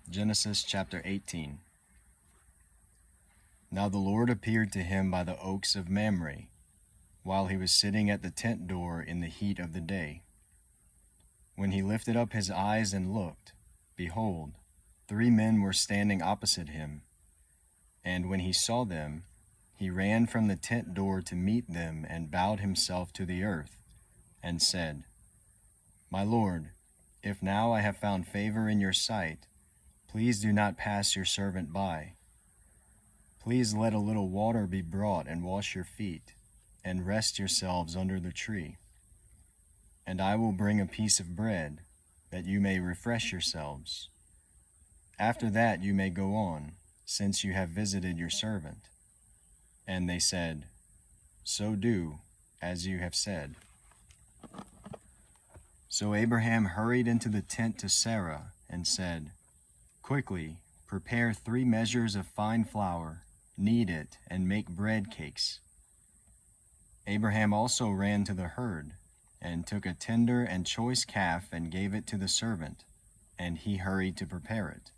Genesis chapter 18. Now the Lord appeared to him by the oaks of Mamre, while he was sitting at the tent door in the heat of the day. When he lifted up his eyes and looked, behold, 3 men were standing opposite him. And when he saw them, he ran from the tent door to meet them and bowed himself to the earth, and said, My Lord, if now I have found favor in your sight, please do not pass your servant by. Please let a little water be brought and wash your feet, and rest yourselves under the tree. And I will bring a piece of bread, that you may refresh yourselves. After that you may go on, since you have visited your servant. And they said, So do, as you have said. So Abraham hurried into the tent to Sarah and said, Quickly, prepare 3 measures of fine flour, knead it, and make bread cakes. Abraham also ran to the herd, and took a tender and choice calf and gave it to the servant, and he hurried to prepare it.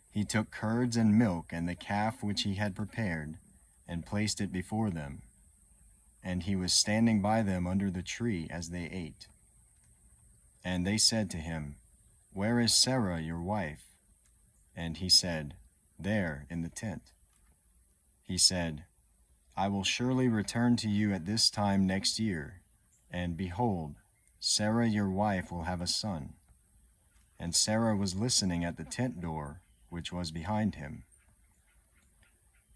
He took curds and milk and the calf which he had prepared, and placed it before them. And he was standing by them under the tree as they ate. And they said to him, Where is Sarah your wife? And he said, There in the tent. He said, I will surely return to you at this time next year, and behold, Sarah your wife will have a son. And Sarah was listening at the tent door, which was behind him.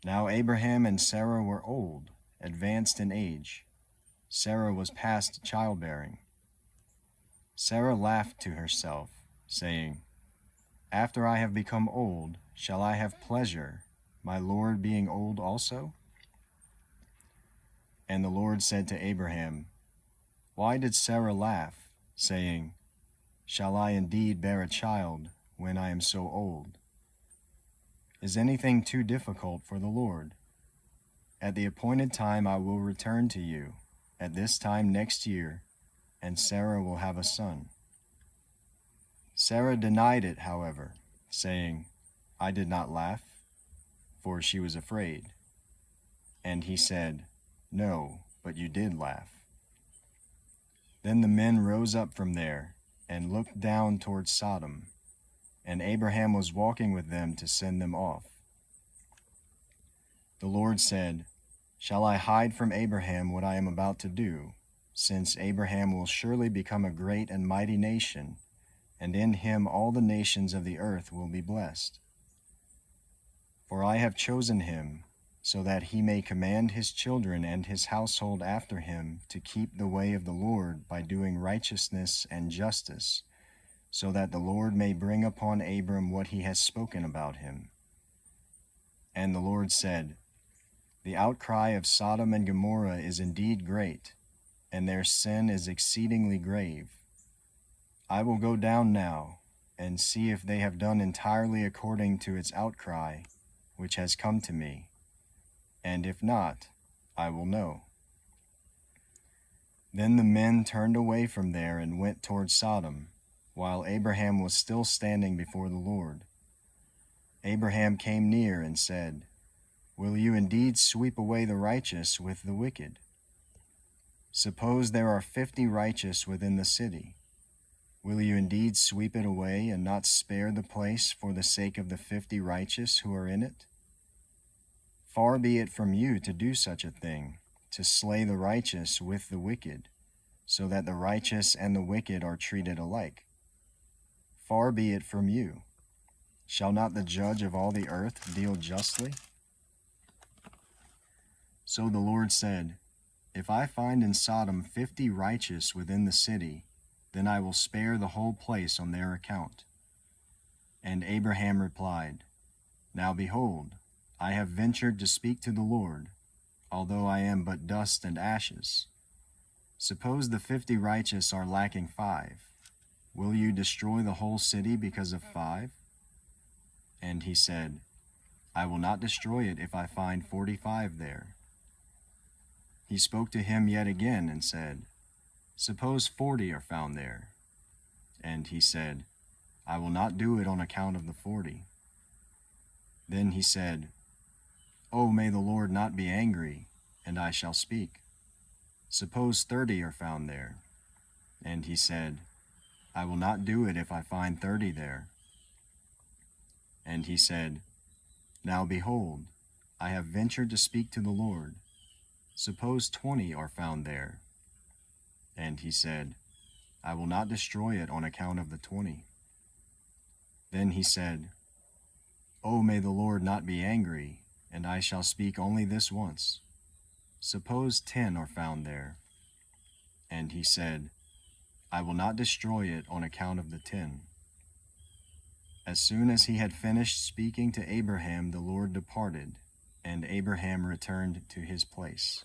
Now Abraham and Sarah were old, advanced in age. Sarah was past childbearing. Sarah laughed to herself, saying, After I have become old, shall I have pleasure, my Lord being old also? And the Lord said to Abraham, Why did Sarah laugh, saying, Shall I indeed bear a child when I am so old? Is anything too difficult for the Lord? At the appointed time I will return to you, at this time next year, and Sarah will have a son. Sarah denied it, however, saying, I did not laugh, for she was afraid. And he said, No, but you did laugh. Then the men rose up from there, and looked down toward Sodom, and Abraham was walking with them to send them off. The Lord said, Shall I hide from Abraham what I am about to do, since Abraham will surely become a great and mighty nation, and in him all the nations of the earth will be blessed? For I have chosen him, so that he may command his children and his household after him to keep the way of the Lord by doing righteousness and justice, so that the Lord may bring upon Abram what he has spoken about him. And the Lord said, The outcry of Sodom and Gomorrah is indeed great, and their sin is exceedingly grave. I will go down now, and see if they have done entirely according to its outcry, which has come to me, and if not, I will know. Then the men turned away from there and went toward Sodom, while Abraham was still standing before the Lord. Abraham came near and said, Will you indeed sweep away the righteous with the wicked? Suppose there are 50 righteous within the city. Will you indeed sweep it away and not spare the place for the sake of the 50 righteous who are in it? Far be it from you to do such a thing, to slay the righteous with the wicked, so that the righteous and the wicked are treated alike. Far be it from you. Shall not the judge of all the earth deal justly? So the Lord said, If I find in Sodom 50 righteous within the city, then I will spare the whole place on their account. And Abraham replied, Now behold, I have ventured to speak to the Lord, although I am but dust and ashes. Suppose the 50 righteous are lacking 5. Will you destroy the whole city because of 5? And he said, I will not destroy it if I find 45 there. He spoke to him yet again and said, Suppose 40 are found there. And he said, I will not do it on account of the 40. Then he said, Oh, may the Lord not be angry, and I shall speak. Suppose 30 are found there. And he said, I will not do it if I find 30 there. And he said, Now behold, I have ventured to speak to the Lord. Suppose 20 are found there. And he said, I will not destroy it on account of the 20. Then he said, Oh, may the Lord not be angry, and I shall speak only this once. Suppose 10 are found there. And he said, I will not destroy it on account of the 10. As soon as he had finished speaking to Abraham, the Lord departed, and Abraham returned to his place.